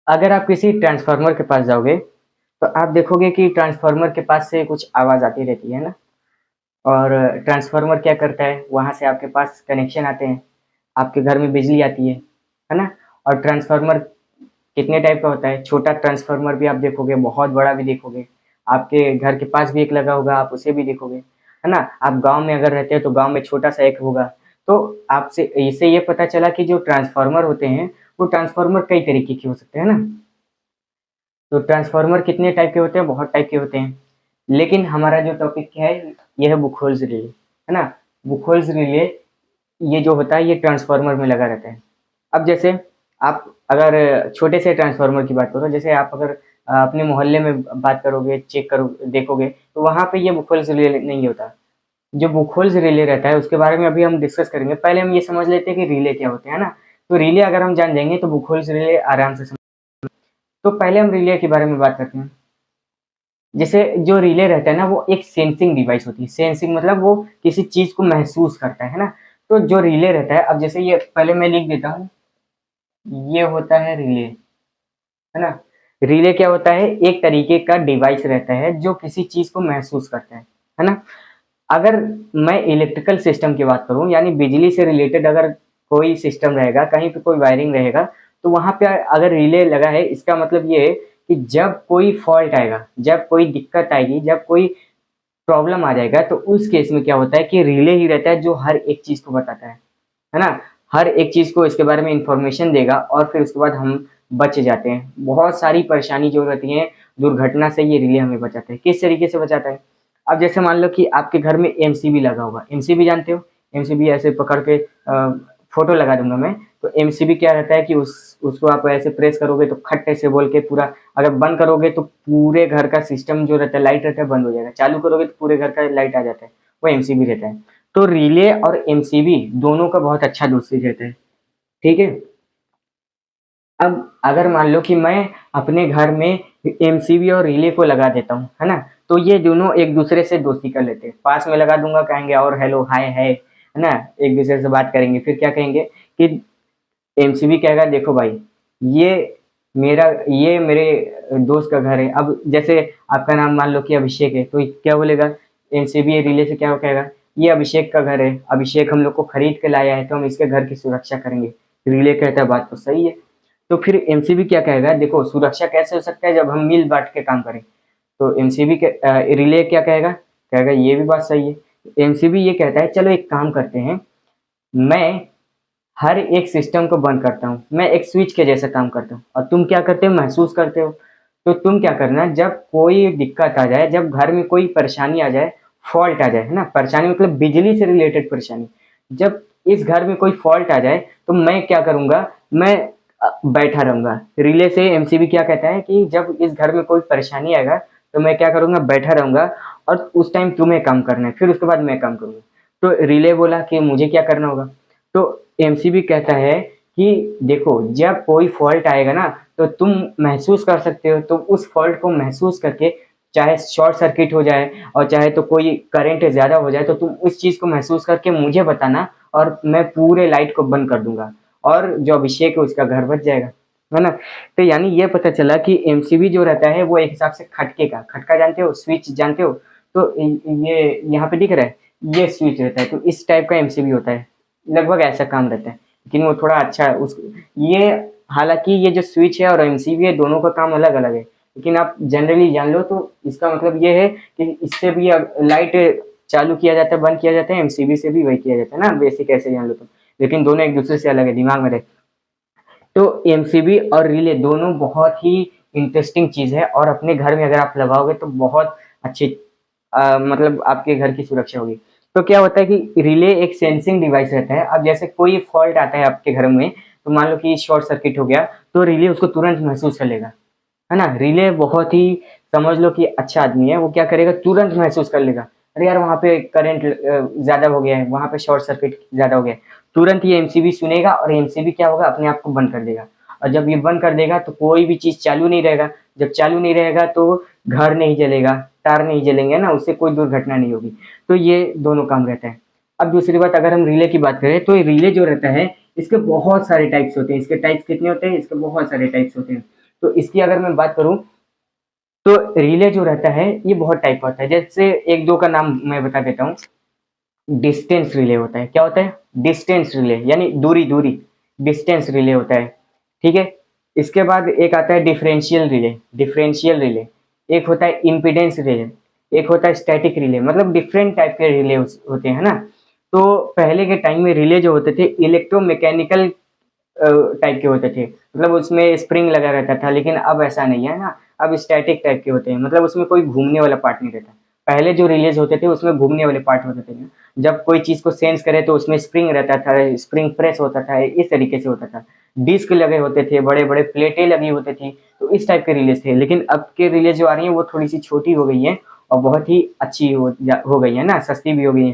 अगर आप किसी ट्रांसफार्मर के पास जाओगे तो आप देखोगे कि ट्रांसफार्मर के पास से कुछ आवाज़ आती रहती है ना। और ट्रांसफार्मर क्या करता है, वहाँ से आपके पास कनेक्शन आते हैं, आपके घर में बिजली आती है ना। और ट्रांसफार्मर कितने टाइप का होता है, छोटा ट्रांसफार्मर भी आप देखोगे, बहुत बड़ा भी देखोगे। आपके घर के पास भी एक लगा होगा, आप उसे भी देखोगे, है ना। आप गांव में अगर रहते हो तो गांव में छोटा सा एक होगा। तो आपसे इससे ये पता चला कि जो ट्रांसफार्मर होते हैं वो ट्रांसफार्मर कई तरीके के हो सकते हैं ना। तो ट्रांसफार्मर कितने टाइप के होते हैं, बहुत टाइप के होते हैं। लेकिन हमारा जो टॉपिक है ये है बुखोल्स रिले, है ना। बुखोल्स रिले ये जो होता है ये ट्रांसफार्मर में लगा रहता है। अब जैसे आप अगर छोटे से ट्रांसफार्मर की बात करो, जैसे आप अगर अपने मोहल्ले में बात करोगे, चेक करो, देखोगे तो वहाँ पे ये बुखोल्स रिले नहीं होता। जो बुखोल्स रिले रहता है उसके बारे में अभी हम डिस्कस करेंगे। पहले हम ये समझ लेते हैं कि रिले क्या होते हैं ना। तो रिले अगर हम जान जाएंगे तो बुखोल्स रिले आराम से समझ। तो पहले हम रिले के बारे में बात करते हैं। जैसे जो रिले रहता है ना वो एक सेंसिंग डिवाइस होती है। सेंसिंग मतलब वो किसी चीज को महसूस करता है ना। तो जो रिले रहता है, अब जैसे ये पहले मैं लिख देता हूँ, ये होता है रिले, है ना। रिले क्या होता है, एक तरीके का डिवाइस रहता है जो किसी चीज को महसूस करता है ना। अगर मैं इलेक्ट्रिकल सिस्टम की बात करूं, यानी बिजली से रिलेटेड अगर कोई सिस्टम रहेगा, कहीं पे कोई वायरिंग रहेगा, तो वहां पे अगर रिले लगा है, इसका मतलब ये है कि जब कोई फॉल्ट आएगा, जब कोई दिक्कत आएगी, जब कोई प्रॉब्लम आ जाएगा, तो उस केस में क्या होता है कि रिले ही रहता है जो हर एक चीज को बताता है ना। हर एक चीज को इसके बारे में इंफॉर्मेशन देगा और फिर उसके बाद हम बच जाते हैं। बहुत सारी परेशानी जो रहती है दुर्घटना से, ये रिले हमें बचाता है। किस तरीके से बचाता है, अब जैसे मान लो कि आपके घर में एमसीबी लगा होगा। एमसीबी जानते हो, एमसीबी ऐसे पकड़ के फोटो लगा दूंगा मैं। तो एमसीबी क्या रहता है कि उसको आप ऐसे प्रेस करोगे तो खट ऐसे बोल के पूरा, अगर बंद करोगे तो पूरे घर का सिस्टम जो रहता है, लाइट रहता है, बंद हो जाएगा। चालू करोगे तो पूरे घर का लाइट आ जाता है। वो एमसीबी रहता है। तो रिले और एमसीबी दोनों का बहुत अच्छा दोस्ती रहता है, ठीक है। अब अगर मान लो कि मैं अपने घर में एमसीबी और रिले को लगा देता हूँ, है ना। तो ये दोनों एक दूसरे से दोस्ती कर लेते हैं। पास में लगा दूंगा, कहेंगे और हेलो हाय है ना। एक दूसरे से बात करेंगे, फिर क्या कहेंगे कि एमसीबी कहेगा देखो भाई, ये ये मेरे दोस्त का घर है। अब जैसे आपका नाम मान लो कि अभिषेक है, तो क्या बोलेगा एमसीबी रिले से, क्या कहेगा, ये अभिषेक का घर है, अभिषेक हम लोग को खरीद के लाया है, तो हम इसके घर की सुरक्षा करेंगे। रिले कहता है बात तो सही है। तो फिर एमसीबी क्या कहेगा, देखो सुरक्षा कैसे हो सकता है जब हम मिल बांट के काम करें। तो एमसीबी के रिले क्या कहेगा, कहेगा ये भी बात सही है। एमसीबी ये कहता है चलो एक काम करते हैं, मैं हर एक सिस्टम को बंद करता हूँ, मैं एक स्विच के जैसा काम करता हूँ, और तुम क्या करते हो, महसूस करते हो। तो तुम क्या करना, जब कोई दिक्कत आ जाए, जब घर में कोई परेशानी आ जाए, फॉल्ट आ जाए, है ना, परेशानी मतलब बिजली से रिलेटेड परेशानी, जब इस घर में कोई फॉल्ट आ जाए तो मैं क्या करूंगा, मैं बैठा रहूंगा। रिले से एमसीबी क्या कहता है कि जब इस घर में कोई परेशानी आएगा तो मैं क्या करूंगा, बैठा रहूंगा, और उस टाइम तुम्हें काम करना है, फिर उसके बाद मैं काम करूंगा। तो रिले बोला कि मुझे क्या करना होगा। तो एमसीबी कहता है कि देखो जब कोई फॉल्ट आएगा ना, तो तुम महसूस कर सकते हो, तो उस फॉल्ट को महसूस करके, चाहे शॉर्ट सर्किट हो जाए और चाहे तो कोई करंट ज्यादा हो जाए, तो तुम उस चीज को महसूस करके मुझे बताना, और मैं पूरे लाइट को बंद कर दूंगा, और जो अभिषेक है उसका घर बच जाएगा, है ना। तो यानी ये पता चला कि एमसीबी जो रहता है वो एक हिसाब से खटके का, खटका जानते हो, स्विच जानते हो। तो ये यहाँ पे दिख रहा है, ये स्विच रहता है, तो इस टाइप का एमसीबी होता है। लगभग ऐसा काम रहता है, लेकिन वो थोड़ा अच्छा है उस ये, हालांकि ये जो स्विच है और एमसीबी है दोनों का काम अलग अलग है, लेकिन आप जनरली जान लो तो इसका मतलब ये है कि इससे भी लाइट चालू किया जाता है, बंद किया जाता है, एमसीबी से भी वही किया जाता है ना, बेसिक ऐसे जान लो तो। लेकिन दोनों एक दूसरे से अलग है, दिमाग में रहे। तो एमसीबी और रिले दोनों बहुत ही इंटरेस्टिंग चीज है, और अपने घर में अगर आप लगाओगे तो बहुत अच्छी मतलब आपके घर की सुरक्षा होगी। तो क्या होता है कि रिले एक सेंसिंग डिवाइस रहता है। अब जैसे कोई फॉल्ट आता है आपके घर में, तो मान लो कि शॉर्ट सर्किट हो गया, तो रिले उसको तुरंत महसूस कर लेगा, है ना। रिले बहुत ही, समझ लो कि अच्छा आदमी है, वो क्या करेगा, तुरंत महसूस कर लेगा, अरे यार वहाँ पे करंट ज्यादा हो गया है, वहाँ पे शॉर्ट सर्किट ज्यादा हो गया है। तुरंत ये एमसीबी सुनेगा और एमसीबी क्या होगा, अपने आप को बंद कर देगा। और जब ये बंद कर देगा तो कोई भी चीज चालू नहीं रहेगा। जब चालू नहीं रहेगा तो घर नहीं जलेगा, तार नहीं जलेंगे ना, उससे कोई दुर्घटना नहीं होगी। तो ये दोनों काम रहता है। अब दूसरी बात, अगर हम रिले की बात करें तो रिले जो रहता है, इसके बहुत सारे टाइप्स होते हैं। इसके टाइप्स कितने होते हैं, इसके बहुत सारे टाइप्स होते हैं। तो इसकी अगर मैं बात करूँ तो रिले जो रहता है ये बहुत टाइप का होता है, जैसे एक दो का नाम मैं बता देता हूँ। डिस्टेंस रिले होता है, क्या होता है? डिस्टेंस रिले यानी दूरी दूरी, डिस्टेंस रिले होता है, ठीक है। इसके बाद एक आता है डिफरेंशियल रिले, डिफरेंशियल रिले। एक होता है इम्पीडेंस रिले, एक होता है स्टैटिक रिले, मतलब डिफरेंट टाइप के रिले होते हैं ना। तो पहले के टाइम में रिले जो होते थे इलेक्ट्रोमैकेनिकल टाइप के होते थे, मतलब उसमें स्प्रिंग लगा रहता था, लेकिन अब ऐसा नहीं है ना। अब स्टैटिक टाइप के होते हैं, मतलब उसमें कोई घूमने वाला पार्ट नहीं रहता। पहले जो रिलेज होते थे उसमें घूमने वाले पार्ट होते थे, जब कोई चीज को सेंस करे तो उसमें स्प्रिंग रहता था, स्प्रिंग प्रेस होता था, इस तरीके से होता था। डिस्क लगे होते थे, बड़े बड़े प्लेटें लगी होती थी, तो इस टाइप के रिलेज थे। लेकिन अब के रिलेज जो आ रही है वो थोड़ी सी छोटी हो गई है और बहुत ही अच्छी हो गई है ना, सस्ती भी हो गई है।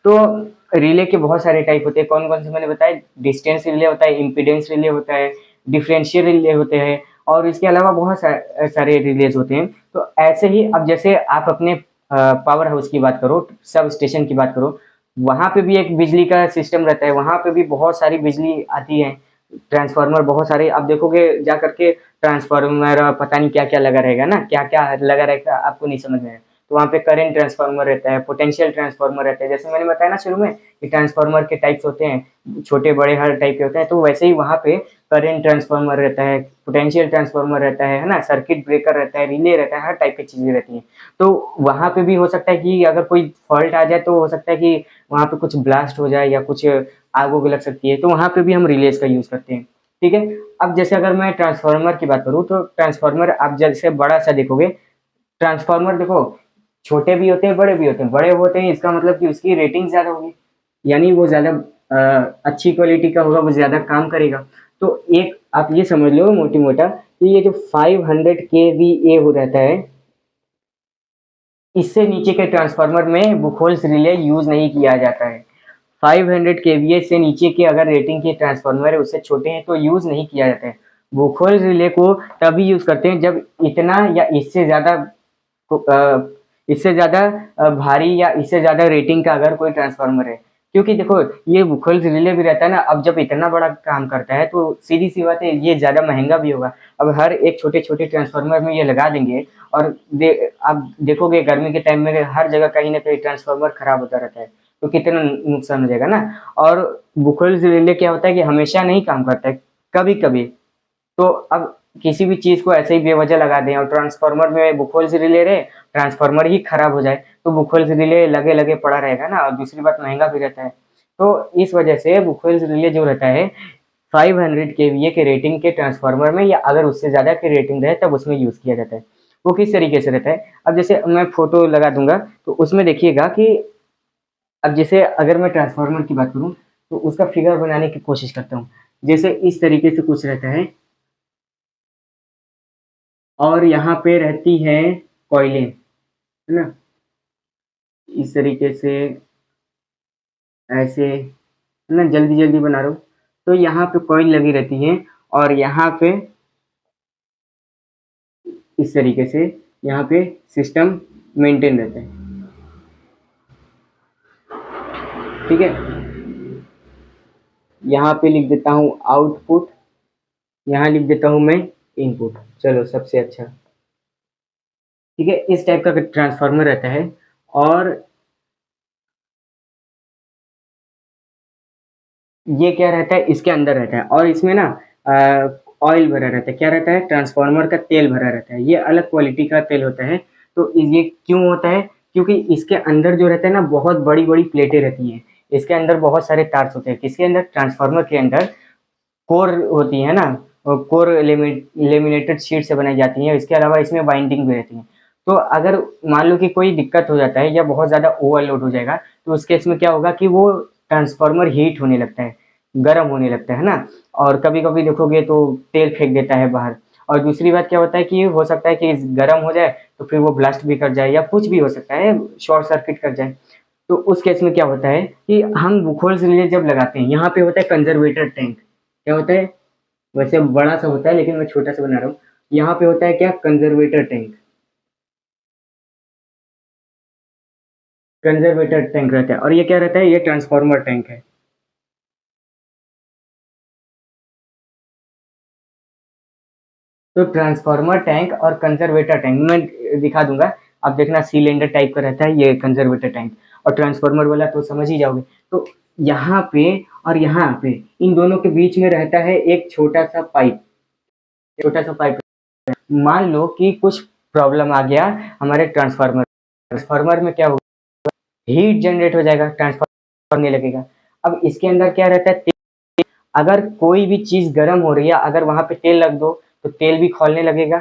तो रिले के बहुत सारे टाइप होते हैं, कौन कौन से मैंने बताया? डिस्टेंस रिले होता है, इम्पीडेंस रिले होता है, डिफरेंशियल रिले होते हैं, और इसके अलावा बहुत सारे रिलेज होते हैं। तो ऐसे ही अब जैसे आप अपने पावर हाउस की बात करो, सब स्टेशन की बात करो, वहां पे भी एक बिजली का सिस्टम रहता है, वहां पे भी बहुत सारी बिजली आती है। ट्रांसफार्मर बहुत सारे आप देखोगे जा करके, ट्रांसफार्मर पता नहीं क्या क्या लगा रहेगा ना, क्या क्या लगा रहेगा आपको नहीं समझ में आएगा। तो वहाँ पे करंट ट्रांसफार्मर रहता है, पोटेंशियल ट्रांसफार्मर रहता है, जैसे मैंने बताया ना शुरू में कि ट्रांसफार्मर के टाइप्स होते हैं, छोटे बड़े हर टाइप के होते हैं, तो वैसे ही वहाँ पे करंट ट्रांसफार्मर रहता है, पोटेंशियल ट्रांसफार्मर रहता है ना, सर्किट ब्रेकर रहता है, रिले रहता है, हर टाइप की चीजें रहती हैं। तो वहाँ पे भी हो सकता है कि अगर कोई फॉल्ट आ जाए तो हो सकता है कि वहाँ पे कुछ ब्लास्ट हो जाए या कुछ आग उग लग सकती है, तो वहाँ पे भी हम रिलेज का यूज करते हैं, ठीक है। अब जैसे अगर मैं ट्रांसफार्मर की बात करूँ, तो ट्रांसफार्मर आप जैसे बड़ा सा देखोगे, ट्रांसफार्मर देखो छोटे भी होते हैं बड़े भी होते हैं। बड़े होते हैं इसका मतलब कि उसकी रेटिंग ज्यादा होगी, यानी वो ज्यादा अच्छी क्वालिटी का होगा, वो ज्यादा काम करेगा। तो एक आप ये समझ लो मोटी मोटा कि ये जो 500 kVA हो रहता है, इससे नीचे के ट्रांसफार्मर में बुखोल्स रिले यूज नहीं किया जाता है। 500 kVA से नीचे के अगर रेटिंग के ट्रांसफार्मर है, उससे छोटे हैं, तो यूज नहीं किया जाता है। बुखोल्स रिले को तभी यूज करते हैं जब इतना या इससे ज्यादा इससे ज्यादा भारी या इससे ज्यादा रेटिंग का अगर कोई ट्रांसफार्मर है। क्योंकि देखो ये बुखोल्स रिले भी रहता है ना, अब जब इतना बड़ा काम करता है तो सीधी सी बात है ये ज्यादा महंगा भी होगा। अब हर एक छोटे छोटे ट्रांसफार्मर में ये लगा देंगे, और आप देखोगे गर्मी के टाइम में हर जगह कहीं ना कहीं ट्रांसफार्मर खराब होता रहता है, तो कितना नुकसान हो जाएगा ना। और बुखोल्स रिले क्या होता है कि हमेशा नहीं काम करता है, कभी कभी। तो अब किसी भी चीज को ऐसे ही बेवजह लगा दें और ट्रांसफार्मर में बुखोल्स रिले रहे, ट्रांसफार्मर ही खराब हो जाए, तो बुखोल्स रिले लगे लगे पड़ा रहेगा ना, और दूसरी बात महंगा भी रहता है। तो इस वजह से बुखोल्स रिले जो रहता है 500 kVA के रेटिंग के ट्रांसफार्मर में, या अगर उससे ज्यादा की रेटिंग रहे तब उसमें यूज किया जाता है। वो किस तरीके से रहता है, अब जैसे मैं फोटो लगा दूंगा तो उसमें देखिएगा कि अब जैसे अगर मैं ट्रांसफार्मर की बात करूं तो उसका फिगर बनाने की कोशिश करता हूँ। जैसे इस तरीके से कुछ रहता है, और यहाँ पे रहती है कॉइलें, है ना, इस तरीके से, ऐसे, है ना, जल्दी जल्दी बना रहा हूँ। तो यहाँ पे कॉइल लगी रहती है, और यहाँ पे इस तरीके से यहाँ पे सिस्टम मेंटेन रहता है, ठीक है। यहाँ पे लिख देता हूँ आउटपुट, यहाँ लिख देता हूँ मैं इनपुट, चलो सबसे अच्छा, ठीक है। इस टाइप का ट्रांसफार्मर रहता है, और ये क्या रहता है, इसके अंदर रहता है, और इसमें ना ऑयल भरा रहता है, क्या रहता है, ट्रांसफार्मर का तेल भरा रहता है, ये अलग क्वालिटी का तेल होता है। तो ये क्यों होता है? क्योंकि इसके अंदर जो रहता है ना बहुत बड़ी बड़ी प्लेटें रहती हैं, इसके अंदर बहुत सारे तार्स होते हैं, किसके अंदर, ट्रांसफार्मर के अंदर कोर होती है ना, कोर लेमिनेटेड शीट से बनाई जाती है, इसके अलावा इसमें बाइंडिंग भी रहती है। तो अगर मान लो कि कोई दिक्कत हो जाता है या बहुत ज्यादा ओवरलोड हो जाएगा, तो उस केस में क्या होगा कि वो ट्रांसफार्मर हीट होने लगता है, गर्म होने लगता है ना, और कभी कभी देखोगे तो तेल फेंक देता है बाहर। और दूसरी बात क्या होता है कि हो सकता है कि गर्म हो जाए तो फिर वो ब्लास्ट भी कर जाए, या कुछ भी हो सकता है, शॉर्ट सर्किट कर जाए। तो उस केस में क्या होता है कि हम बुखोल्स रिले जब लगाते हैं, यहाँ पे होता है कंजर्वेटर टैंक, क्या होता है, वैसे बड़ा सा होता है लेकिन मैं छोटा सा बना रहा हूँ। यहाँ पे होता है क्या, कंजर्वेटर टैंक, कंजर्वेटर टैंक रहता है, और ये क्या रहता है, ये ट्रांसफार्मर टैंक है। तो ट्रांसफार्मर टैंक और कंजर्वेटर टैंक मैं दिखा दूंगा, आप देखना सिलेंडर टाइप का रहता है ये कंजर्वेटर टैंक, और ट्रांसफार्मर वाला तो समझ ही जाओगे। तो यहाँ पे और यहाँ पे इन दोनों के बीच में रहता है एक छोटा सा पाइप, छोटा सा पाइप। मान लो कि कुछ प्रॉब्लम आ गया हमारे ट्रांसफार्मर, ट्रांसफार्मर में क्या होगा, हीट जनरेट हो जाएगा, ट्रांसफार्मर नहीं लगेगा। अब इसके अंदर क्या रहता है, अगर कोई भी चीज गर्म हो रही है, अगर वहां पे तेल रख दो तो तेल भी खौलने लगेगा,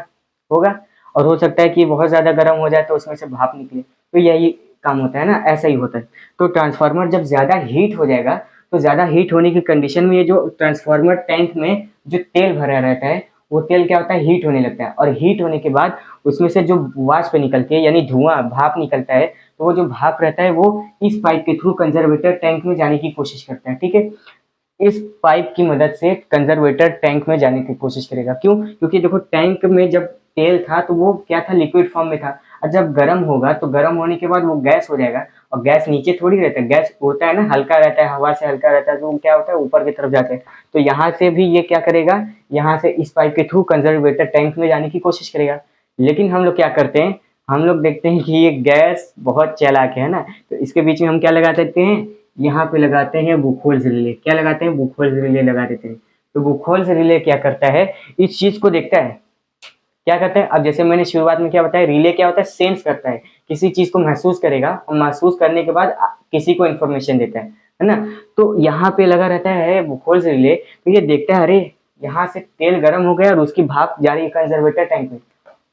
होगा, और हो सकता है कि बहुत ज्यादा गर्म हो जाए तो उसमें से भाप निकले, तो यही काम होता है ना, ऐसा ही होता है। तो ट्रांसफार्मर जब ज्यादा हीट हो जाएगा, तो ज्यादा हीट होने की कंडीशन में ये जो ट्रांसफार्मर टैंक में जो तेल भरा रहता है, वो तेल क्या होता है, हीट होने लगता है, और हीट होने के बाद उसमें से जो वाष्प निकलती है यानी धुआं भाप निकलता है, तो वो जो भाप रहता है वो इस पाइप के थ्रू कंजर्वेटर टैंक में जाने की कोशिश करता है, ठीक है। इस पाइप की मदद से कंजर्वेटर टैंक में जाने की कोशिश करेगा, क्यों, क्योंकि देखो टैंक में जब तेल था तो वो क्या था, लिक्विड फॉर्म में था, और जब गर्म होगा तो गर्म होने के बाद वो गैस हो जाएगा, और गैस नीचे थोड़ी रहता है, गैस होता है ना, हल्का रहता है, हवा से हल्का रहता है, तो वो क्या होता है, ऊपर की तरफ जाते हैं। तो यहाँ से भी ये क्या करेगा, यहाँ से इस पाइप के थ्रू कंजर्वेटर टैंक में जाने की कोशिश करेगा। लेकिन हम लोग क्या करते हैं, हम लोग देखते हैं कि ये गैस बहुत चालाक है ना, तो इसके बीच में हम क्या लगा देते हैं, यहाँ पे लगाते हैं बुखोल्स रिले, क्या लगाते हैं, बुखोल्स रिले लगा देते हैं। तो बुखोल्स रिले क्या करता है, इस चीज को देखता है, क्या करता है, अब जैसे मैंने शुरुआत में क्या बताया, रिले क्या होता है, सेंस करता है, किसी चीज को महसूस करेगा, और महसूस करने के बाद किसी को इन्फॉर्मेशन देता है ना। तो यहाँ पे लगा रहता है बुखोल्स रिले, तो ये देखता है अरे यहाँ से तेल गर्म हो गया और उसकी भाप जा रही है कंजर्वेटर टैंक में,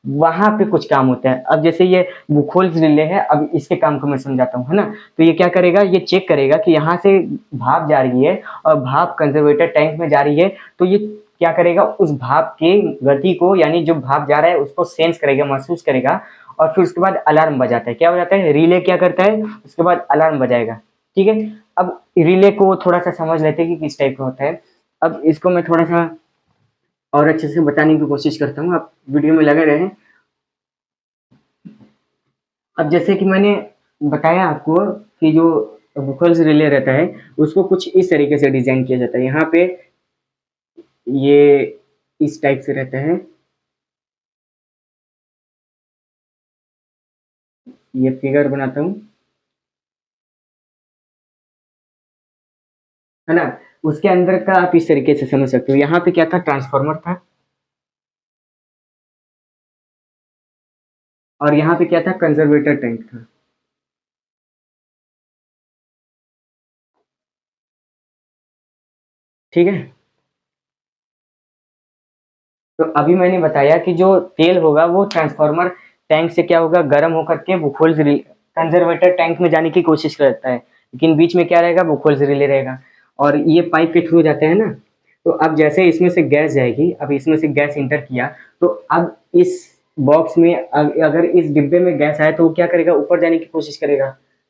वहां पे कुछ काम होता है। अब जैसे ये बुखोल्स रिले है, अब इसके काम को मैं समझाता हूँ, है ना। तो ये क्या करेगा, ये चेक करेगा कि यहाँ से भाप जा रही है और भाप कंजर्वेटर टैंक में जा रही है, तो ये क्या करेगा, उस भाप की गति को, यानी जो भाप जा रहा है उसको सेंस करेगा, महसूस करेगा, और फिर उसके बाद अलार्म बजाता है, क्या बजाता है, रिले क्या करता है, उसके बाद अलार्म बजाएगा, ठीक है। अब रिले को थोड़ा सा समझ लेते हैं कि किस टाइप का होता है। अब इसको मैं थोड़ा सा और अच्छे से बताने की कोशिश करता हूँ, आप वीडियो में लगे रहे। अब जैसे कि मैंने बताया आपको कि जो बुखल्स रिले रहता है उसको कुछ इस तरीके से डिजाइन किया जाता है, यहाँ पे ये इस टाइप से रहता है, ये फिगर बनाता हूँ, है ना। उसके अंदर का आप इस तरीके से समझ सकते हो, यहाँ पे क्या था, ट्रांसफार्मर था, और यहाँ पे क्या था, कंजर्वेटर टैंक था, ठीक है। तो अभी मैंने बताया कि जो तेल होगा वो ट्रांसफार्मर टैंक से क्या होगा, गर्म होकर के बुखोल्स कंजर्वेटर टैंक में जाने की कोशिश करता है, लेकिन बीच में क्या रहेगा, बुखोल्स रिले रहेगा, और ये पाइप के थ्रू जाते हैं ना। तो अब जैसे इसमें से गैस जाएगी, अब इसमें से गैस इंटर किया, तो अब इस बॉक्स में अगर इस डिब्बे में गैस आए तो वो क्या करेगा, ऊपर जाने की कोशिश करेगा,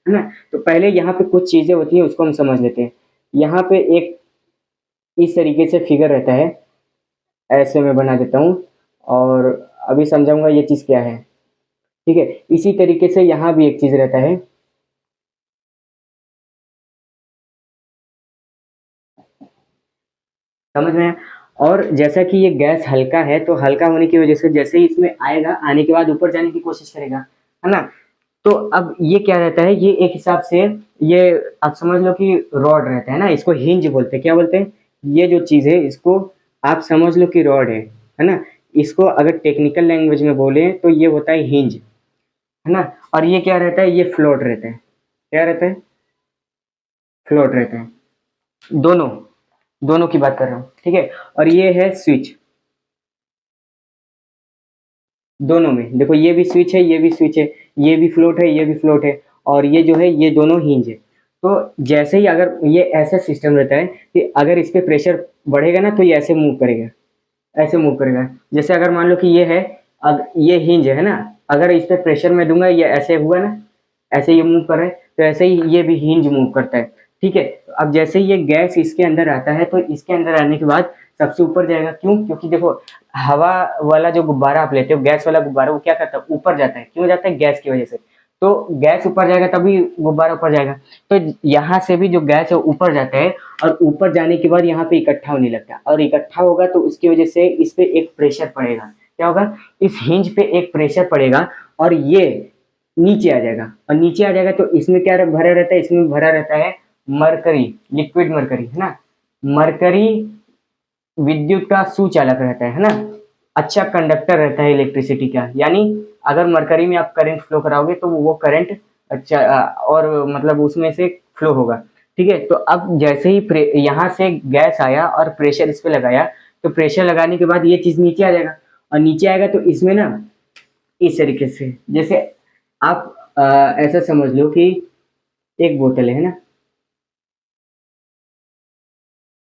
है ना। तो पहले यहाँ पे कुछ चीजें होती हैं उसको हम समझ लेते हैं। यहाँ पे एक इस तरीके से फिगर रहता है, ऐसे मैं बना देता हूँ, और अभी समझाऊंगा ये चीज क्या है, ठीक है। इसी तरीके से यहाँ भी एक चीज रहता है, समझ में आया? और जैसा कि ये गैस हल्का है, तो हल्का होने की वजह से जैसे ही इसमें आएगा, आने के बाद ऊपर जाने की कोशिश करेगा, है ना। तो अब ये क्या रहता है, ये एक हिसाब से, ये आप समझ लो कि रॉड रहता है ना, इसको हिंज बोलते हैं, क्या बोलते हैं, ये जो चीज है इसको आप समझ लो कि रॉड है ना। इसको अगर टेक्निकल लैंग्वेज में बोले तो ये होता है हिंज, है ना। और ये क्या रहता है, ये फ्लोट रहता है, क्या रहता है, फ्लोट रहता है, दोनों, दोनों की बात कर रहा हूँ, ठीक है। और ये है स्विच, दोनों में देखो, ये भी स्विच है, ये भी स्विच है, ये भी फ्लोट है, ये भी फ्लोट है, और ये जो है ये दोनों हिंज है। तो जैसे ही अगर ये ऐसा सिस्टम रहता है कि अगर इस पे प्रेशर बढ़ेगा ना तो ये ऐसे मूव करेगा, ऐसे मूव करेगा। जैसे अगर मान लो कि ये है, अब ये हिंज है ना, अगर इस पे प्रेशर मैं दूंगा ये ऐसे हुआ ना, ऐसे ये मूव कर रहा है, तो ऐसे ही ये भी हिंज मूव करता है, ठीक है। अब जैसे ही ये गैस इसके अंदर आता है, तो इसके अंदर आने के बाद सबसे ऊपर जाएगा, क्यों, क्योंकि देखो हवा वाला जो गुब्बारा आप लेते हो, गैस वाला गुब्बारा, वो क्या करता है, ऊपर जाता है, क्यों जाता है, गैस की वजह से। तो गैस ऊपर जाएगा तभी गुब्बारा ऊपर जाएगा। तो यहाँ से भी जो गैस है ऊपर जाता है, और ऊपर जाने के बाद यहाँ पे इकट्ठा होने लगता है, और इकट्ठा होगा तो उसकी वजह से इस पे एक प्रेशर पड़ेगा, क्या होगा, इस हिंज पे एक प्रेशर पड़ेगा और ये नीचे आ जाएगा, और नीचे आ जाएगा तो इसमें क्या भरा रहता है, इसमें भरा रहता है मरकरी, लिक्विड मरकरी, है ना। मरकरी विद्युत का सुचालक रहता है ना, अच्छा कंडक्टर रहता है इलेक्ट्रिसिटी का। यानी अगर मरकरी में आप करंट फ्लो कराओगे तो वो करंट अच्छा और मतलब उसमें से फ्लो होगा। ठीक है, तो अब जैसे ही यहाँ से गैस आया और प्रेशर इस पे लगाया, तो प्रेशर लगाने के बाद ये चीज नीचे आ जाएगा, और नीचे आएगा तो इसमें ना इस तरीके से, जैसे आप ऐसा समझ लो कि एक बोतल है ना,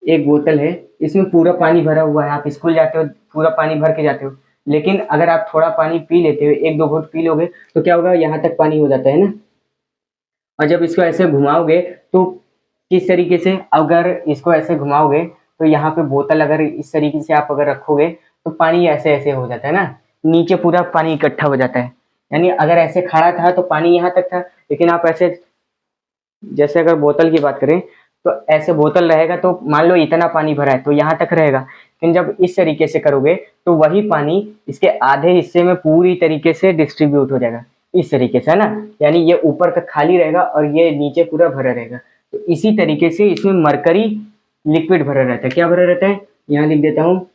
एक बोतल है, इसमें पूरा पानी भरा हुआ है, आप स्कूल जाते हो पूरा पानी भर के जाते हो, लेकिन अगर आप थोड़ा पानी पी लेते हो, एक दो घूंट पी लोगे, तो क्या होगा, यहाँ तक पानी हो जाता है ना। और जब इसको ऐसे घुमाओगे तो किस तरीके से, अगर इसको ऐसे घुमाओगे तो यहाँ पे बोतल अगर इस तरीके से आप अगर रखोगे तो पानी ऐसे ऐसे हो जाता है ना, नीचे पूरा पानी इकट्ठा हो जाता है। यानी अगर ऐसे खड़ा था तो पानी यहाँ तक था, लेकिन आप ऐसे, जैसे अगर बोतल की बात करें तो ऐसे बोतल रहेगा तो मान लो इतना पानी भरा है तो यहाँ तक रहेगा, लेकिन जब इस तरीके से करोगे तो वही पानी इसके आधे हिस्से में पूरी तरीके से डिस्ट्रीब्यूट हो जाएगा, इस तरीके से, है ना। यानी ये ऊपर तक खाली रहेगा और ये नीचे पूरा भरा रहेगा। तो इसी तरीके से इसमें मरकरी लिक्विड भरा रहता है। क्या भरा रहता है, यहाँ लिख देता हूँ,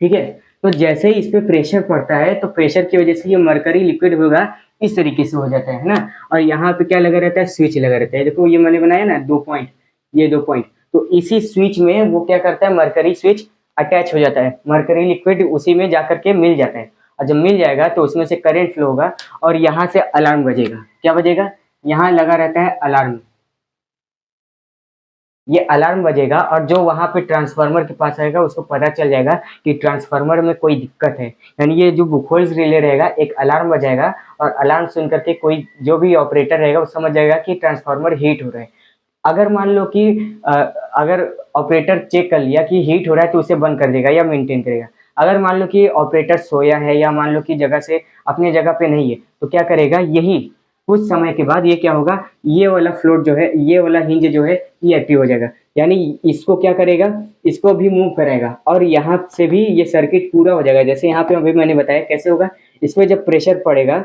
ठीक है। तो जैसे ही इस पे प्रेशर पड़ता है तो प्रेशर की वजह से ये मरकरी लिक्विड होगा, इस तरीके से हो जाता है ना। और यहाँ पे क्या लगा रहता है, स्विच लगा रहता है, देखो ये मैंने बनाया ना 2 पॉइंट, ये 2 पॉइंट, तो इसी स्विच में वो क्या करता है, मरकरी स्विच अटैच हो जाता है, मरकरी लिक्विड उसी में जाकर के मिल जाता है, और जब मिल जाएगा तो उसमें से करंट फ्लो होगा और यहाँ से अलार्म बजेगा। क्या बजेगा, यहाँ लगा रहता है अलार्म, ये अलार्म बजेगा और जो वहां पे ट्रांसफार्मर के पास आएगा उसको पता चल जाएगा कि ट्रांसफार्मर में कोई दिक्कत है। यानी ये जो बुखोल्स रिले रहेगा, एक अलार्म बजाएगा और अलार्म सुन करके कोई जो भी ऑपरेटर रहेगा वो समझ जाएगा कि ट्रांसफार्मर हीट हो रहा है। अगर मान लो कि अ, अगर ऑपरेटर चेक कर लिया कि हीट हो रहा है तो उसे बंद कर देगा या मेंटेन करेगा। अगर मान लो कि ऑपरेटर सोया है या मान लो कि जगह से अपने जगह पे नहीं है तो क्या करेगा, यही कुछ समय के बाद ये क्या होगा, ये वाला फ्लोट जो है, ये वाला हिंज जो है ये एक्टिव हो जाएगा। यानी इसको क्या करेगा, इसको भी मूव करेगा और यहाँ से भी ये सर्किट पूरा हो जाएगा। जैसे यहाँ पे अभी मैंने बताया कैसे होगा, इसमें जब प्रेशर पड़ेगा,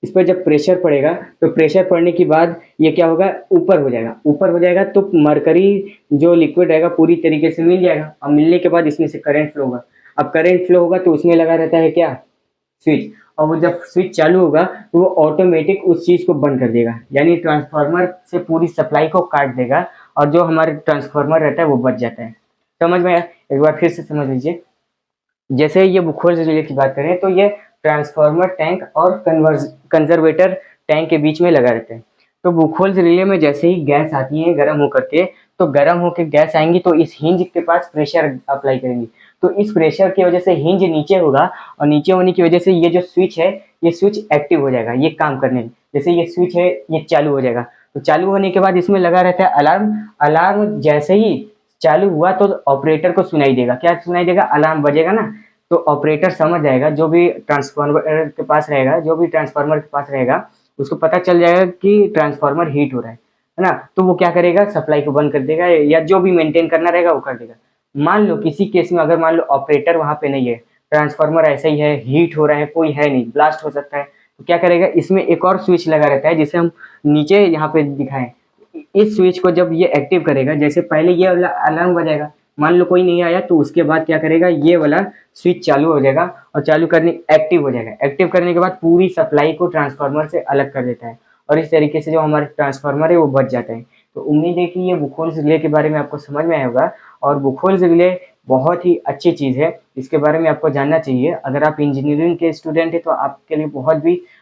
इस पर जब प्रेशर पड़ेगा तो प्रेशर पड़ने के बाद ये क्या होगा, ऊपर हो जाएगा, ऊपर हो जाएगा तो मरकरी जो लिक्विड रहेगा पूरी तरीके से मिल जाएगा, और मिलने के बाद इसमें से करंट फ्लो होगा। अब करंट फ्लो होगा तो उसमें लगा रहता है क्या, स्विच, और वो जब स्विच चालू होगा तो वो ऑटोमेटिक उस चीज को बंद कर देगा, यानी ट्रांसफार्मर से पूरी सप्लाई को काट देगा और जो हमारे ट्रांसफार्मर रहता है वो बच जाता है। समझ में आया, एक बार फिर से समझ लीजिए। जैसे ये बुखोर रिले की बात करें तो ये ट्रांसफार्मर टैंक और कंजर्वेटर टैंक के बीच में लगा रहता है। तो बुखोल रिले में जैसे ही गैस आती है गर्म होकर के, तो गर्म होकर गैस आएंगी तो इस हिंज के पास प्रेशर अप्लाई करेंगी, तो इस प्रेशर की वजह से हिंज नीचे होगा और नीचे होने की वजह से ये जो स्विच है ये स्विच एक्टिव हो जाएगा, ये काम करने में। जैसे ये स्विच है ये चालू हो जाएगा, तो चालू होने के बाद इसमें लगा रहता है अलार्म। अलार्म जैसे ही चालू हुआ तो ऑपरेटर को सुनाई देगा, क्या सुनाई देगा, अलार्म बजेगा ना, तो ऑपरेटर समझ जाएगा, जो भी ट्रांसफार्मर के पास रहेगा, जो भी ट्रांसफार्मर के पास रहेगा उसको पता चल जाएगा कि ट्रांसफार्मर हीट हो रहा है ना। तो वो क्या करेगा, सप्लाई को बंद कर देगा या जो भी मेंटेन करना रहेगा वो कर देगा। मान लो किसी केस में अगर मान लो ऑपरेटर वहां पे नहीं है, ट्रांसफार्मर ऐसा ही है, हीट हो रहा है, कोई है नहीं, ब्लास्ट हो सकता है, तो क्या करेगा, इसमें एक और स्विच लगा रहता है जिसे हम नीचे यहाँ पे दिखाएं। इस स्विच को जब ये एक्टिव करेगा, जैसे पहले ये वाला अलार्म बजाएगा, मान लो कोई नहीं आया तो उसके बाद क्या करेगा, ये वाला स्विच चालू हो जाएगा और चालू करने एक्टिव हो जाएगा। एक्टिव करने के बाद पूरी सप्लाई को ट्रांसफार्मर से अलग कर देता है और इस तरीके से जो हमारा ट्रांसफार्मर है वो बच जाता है। तो उम्मीद है कि ये बुखोल्स रिले के बारे में आपको समझ में आया होगा, और बुखोल्स रिले बहुत ही अच्छी चीज़ है, इसके बारे में आपको जानना चाहिए। अगर आप इंजीनियरिंग के स्टूडेंट हैं तो आपके लिए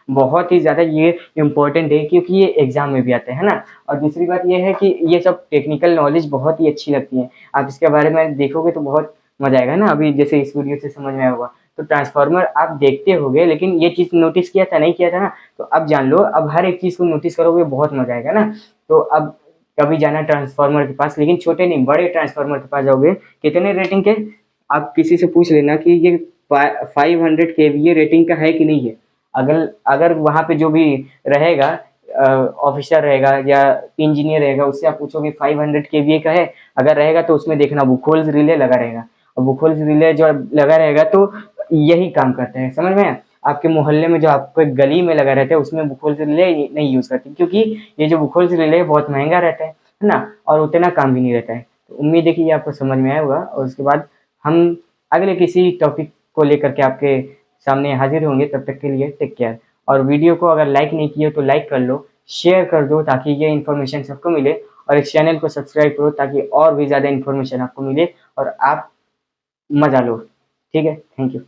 बहुत ही ज़्यादा ये इम्पोर्टेंट है, क्योंकि ये एग्जाम में भी आता है ना। और दूसरी बात ये है कि ये सब टेक्निकल नॉलेज बहुत ही अच्छी लगती है, आप इसके बारे में देखोगे तो बहुत मजा आएगा ना। अभी जैसे इस वीडियो से समझ में आया होगा, तो ट्रांसफार्मर आप देखते होगे लेकिन ये चीज़ नोटिस किया था नहीं किया था ना, तो अब जान लो, अब हर एक चीज़ को नोटिस करोगे बहुत मजा आएगा ना। तो अब कभी जाना ट्रांसफार्मर के पास, लेकिन छोटे नहीं बड़े ट्रांसफार्मर के पास जाओगे, कितने रेटिंग के, आप किसी से पूछ लेना कि ये 500 kVA रेटिंग का है कि नहीं है। अगर अगर वहाँ पे जो भी रहेगा ऑफिसर रहेगा या इंजीनियर रहेगा, उससे आप पूछोगे 500 केवीए का है, अगर रहेगा तो उसमें देखना बुखोल्स रिले लगा रहेगा, और बुखोल्स रिले जो लगा रहेगा तो यही काम करता है, समझ में आया? आपके मोहल्ले में जो आपको एक गली में लगा रहता है उसमें बुखोल्स रिले नहीं यूज करते, क्योंकि ये जो बुखोल्स रिले बहुत महंगा रहता है ना, और उतना काम भी नहीं रहता है। तो उम्मीद है कि ये आपको समझ में आया होगा, और उसके बाद हम अगले किसी टॉपिक को लेकर के आपके सामने हाजिर होंगे। तब तक के लिए टेक केयर। और वीडियो को अगर लाइक नहीं किए तो लाइक कर लो, शेयर कर दो ताकि ये इन्फॉर्मेशन सबको मिले, और इस चैनल को सब्सक्राइब करो ताकि और भी ज़्यादा इन्फॉर्मेशन आपको मिले और आप मज़ा लो। ठीक है, थैंक यू।